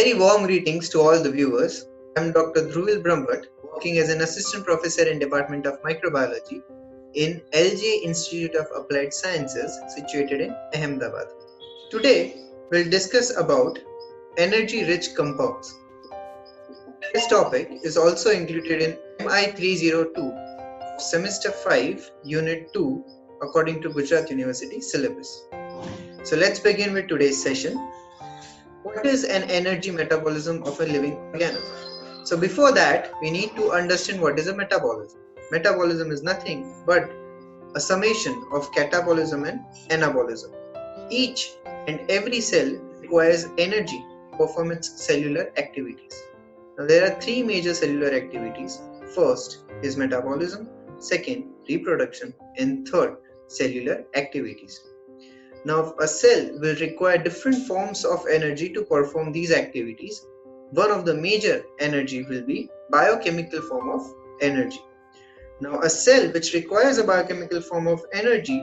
Very warm greetings to all the viewers. I am Dr. Dhruvil Brahmbhatt, working as an assistant professor in Department of Microbiology in LJ Institute of Applied Sciences situated in Ahmedabad. Today, we'll discuss about energy-rich compounds. This topic is also included in MI 302 of Semester 5, Unit 2 according to Gujarat University syllabus. So let's begin with today's session. What is an energy metabolism of a living organism? So before that, we need to understand what is a metabolism. Metabolism is nothing but a summation of catabolism and anabolism. Each and every cell requires energy to perform its cellular activities. Now there are three major cellular activities. First is metabolism, second reproduction, and third cellular activities. Now, a cell will require different forms of energy to perform these activities. One of the major energy will be biochemical form of energy. Now, a cell which requires a biochemical form of energy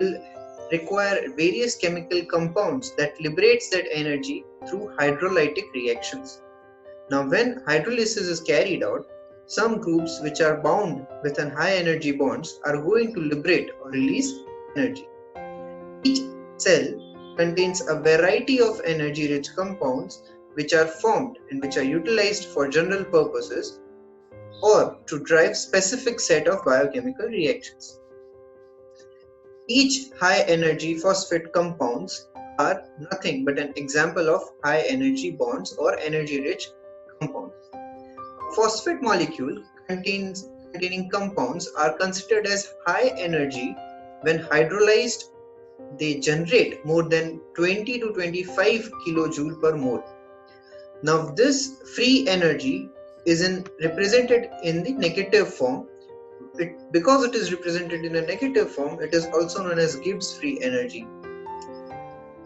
will require various chemical compounds that liberates that energy through hydrolytic reactions. Now, when hydrolysis is carried out, some groups which are bound with an high energy bonds are going to liberate or release energy. Each cell contains a variety of energy-rich compounds which are formed and which are utilized for general purposes or to drive specific set of biochemical reactions. Each high-energy phosphate compounds are nothing but an example of high-energy bonds or energy-rich compounds. A phosphate molecule containing compounds are considered as high energy when hydrolyzed. They generate more than 20 to 25 kilojoule per mole. Now this free energy is represented in the negative form. Because it is represented in a negative form, it is also known as Gibbs free energy.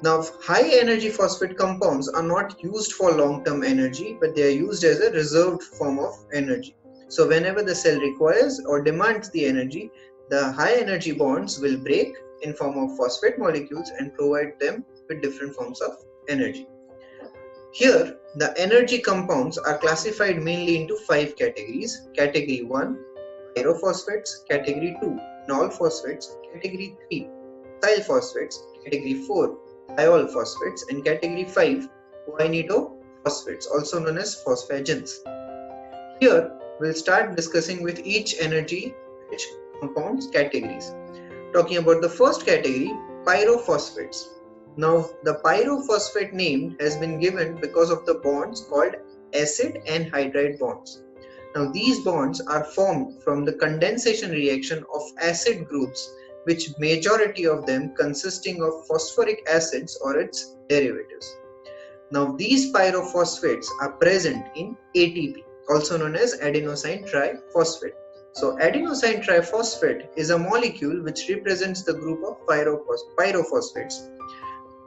Now high energy phosphate compounds are not used for long-term energy, but they are used as a reserved form of energy. So whenever the cell requires or demands the energy, the high energy bonds will break in form of phosphate molecules and provide them with different forms of energy. Here, the energy compounds are classified mainly into 5 categories. Category 1, pyrophosphates. Category 2, enol phosphates. Category 3, acyl phosphates. Category 4, thiol phosphates. And Category 5, Itophosphates, also known as phosphagens. Here, we'll start discussing with each energy-rich compounds categories. Talking about the first category, pyrophosphates. Now, the pyrophosphate name has been given because of the bonds called acid and hydride bonds. Now, these bonds are formed from the condensation reaction of acid groups, which majority of them consisting of phosphoric acids or its derivatives. Now, these pyrophosphates are present in ATP, also known as adenosine triphosphate. So adenosine triphosphate is a molecule which represents the group of pyrophosphates.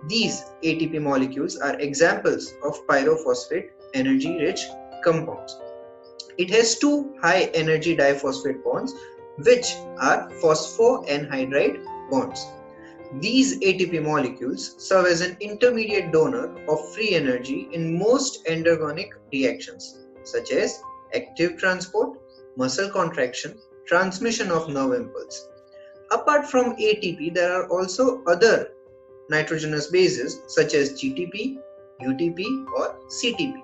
These ATP molecules are examples of pyrophosphate energy-rich compounds. It has two high energy diphosphate bonds which are phosphoanhydride bonds. These ATP molecules serve as an intermediate donor of free energy in most endergonic reactions such as active transport, muscle contraction, transmission of nerve impulse. Apart from ATP, there are also other nitrogenous bases such as GTP, UTP or CTP.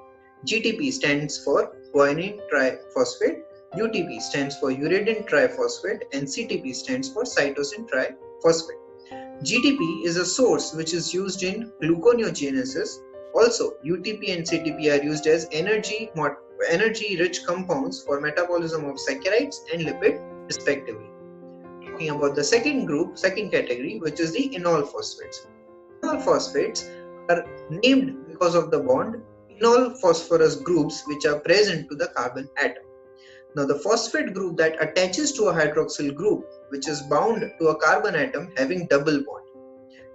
GTP stands for guanine triphosphate, UTP stands for uridine triphosphate, and CTP stands for cytosine triphosphate. GTP is a source which is used in gluconeogenesis. Also, UTP and CTP are used as energy-rich compounds for metabolism of saccharides and lipid respectively. Talking about the second category, which is the enol phosphates. Enol phosphates are named because of the bond enol phosphorus groups which are present to the carbon atom. Now the phosphate group that attaches to a hydroxyl group which is bound to a carbon atom having double bond.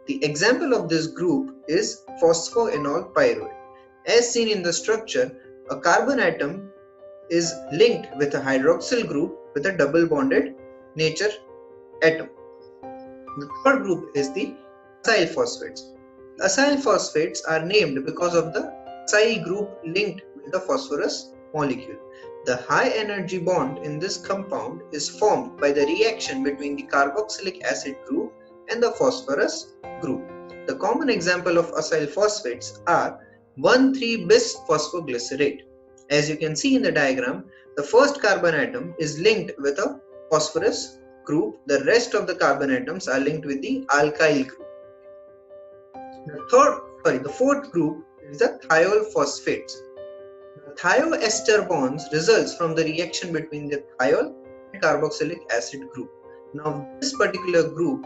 The example of this group is phosphoenol pyrrole. As seen in the structure, a carbon atom is linked with a hydroxyl group with a double bonded nature atom. The third group is the acyl phosphates. Acyl phosphates are named because of the acyl group linked with the phosphorus molecule. The high energy bond in this compound is formed by the reaction between the carboxylic acid group and the phosphorus group. The common example of acyl phosphates are 1,3-bis phosphoglycerate. As you can see in the diagram, the first carbon atom is linked with a phosphorus group. The rest of the carbon atoms are linked with the alkyl group. The fourth group is the thiol phosphates. The thioester bonds results from the reaction between the thiol and carboxylic acid group. Now, this particular group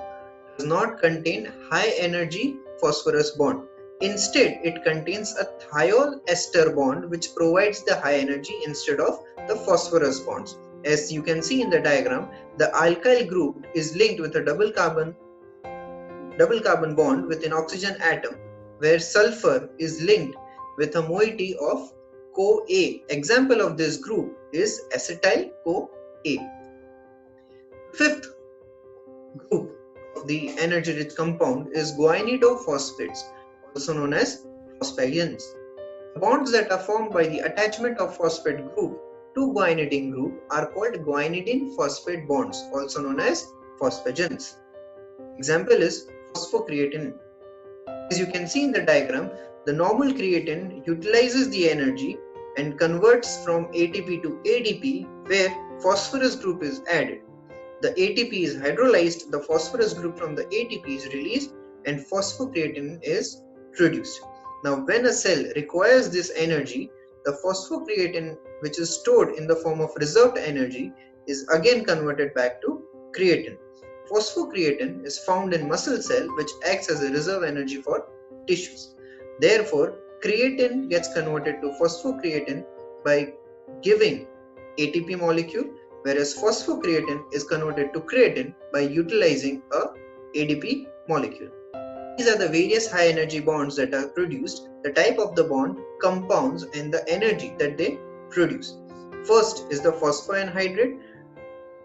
does not contain high energy phosphorus bond. Instead, it contains a thiol ester bond which provides the high energy instead of the phosphorus bonds. As you can see in the diagram, the alkyl group is linked with a double carbon bond with an oxygen atom, where sulfur is linked with a moiety of CoA. Example of this group is acetyl CoA. Fifth group of the energy-rich compound is guanidophosphates, also known as phosphagens. The bonds that are formed by the attachment of phosphate group to guanidine group are called guanidine phosphate bonds, also known as phosphagens. Example is phosphocreatine. As you can see in the diagram, the normal creatine utilizes the energy and converts from ATP to ADP, where phosphorus group is added. The ATP is hydrolyzed, the phosphorus group from the ATP is released, and phosphocreatine is produced. Now, when a cell requires this energy, the phosphocreatine, which is stored in the form of reserved energy, is again converted back to creatine. Phosphocreatine is found in muscle cell, which acts as a reserve energy for tissues. Therefore, creatine gets converted to phosphocreatine by giving ATP molecule, whereas phosphocreatine is converted to creatine by utilizing a ADP molecule. These are the various high energy bonds that are produced, the type of the bond, compounds, and the energy that they produce. First is the phosphoanhydrate,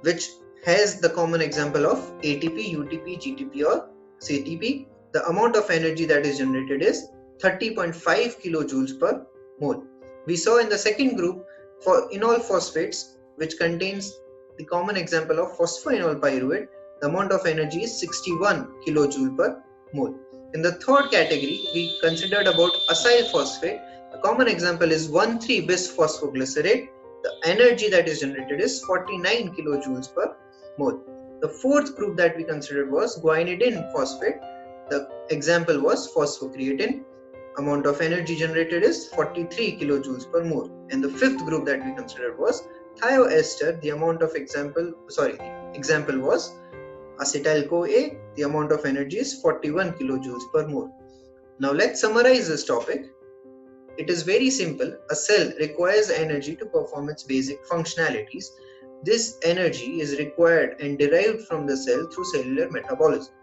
which has the common example of ATP, UTP, GTP, or CTP. The amount of energy that is generated is 30.5 kilojoules per mole. We saw in the second group for enol phosphates, which contains the common example of phosphoenol pyruvate, the amount of energy is 61 kilojoule per mole. In the third category, we considered about acyl phosphate. The common example is 1,3-bis phosphoglycerate. The energy that is generated is 49 kilojoules per mole. The fourth group that we considered was guanidine phosphate. The example was phosphocreatine. Amount of energy generated is 43 kilojoules per mole. And the fifth group that we considered was thioester. The example was acetyl CoA. The amount of energy is 41 kilojoules per mole. Now let's summarize this topic. It is very simple. A cell requires energy to perform its basic functionalities. This energy is required and derived from the cell through cellular metabolism.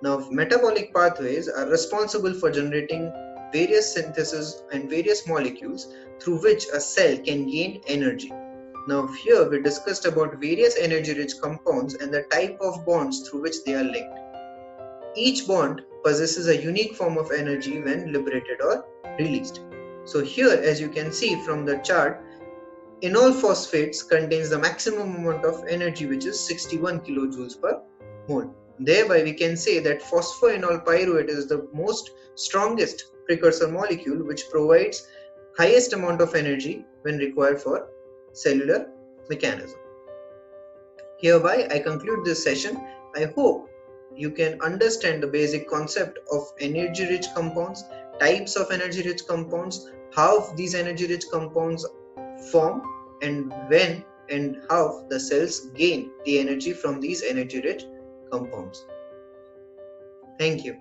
Now, metabolic pathways are responsible for generating various syntheses and various molecules through which a cell can gain energy. Now, here we discussed about various energy-rich compounds and the type of bonds through which they are linked. Each bond possesses a unique form of energy when liberated or released. So here, as you can see from the chart, enol phosphates contains the maximum amount of energy, which is 61 kilojoules per mole. Thereby, we can say that phosphoenol pyruvate is the most strongest precursor molecule which provides highest amount of energy when required for cellular mechanism. Hereby, I conclude this session. I hope you can understand the basic concept of energy-rich compounds, types of energy-rich compounds, how these energy-rich compounds form, and when and how the cells gain the energy from these energy-rich compounds. Thank you.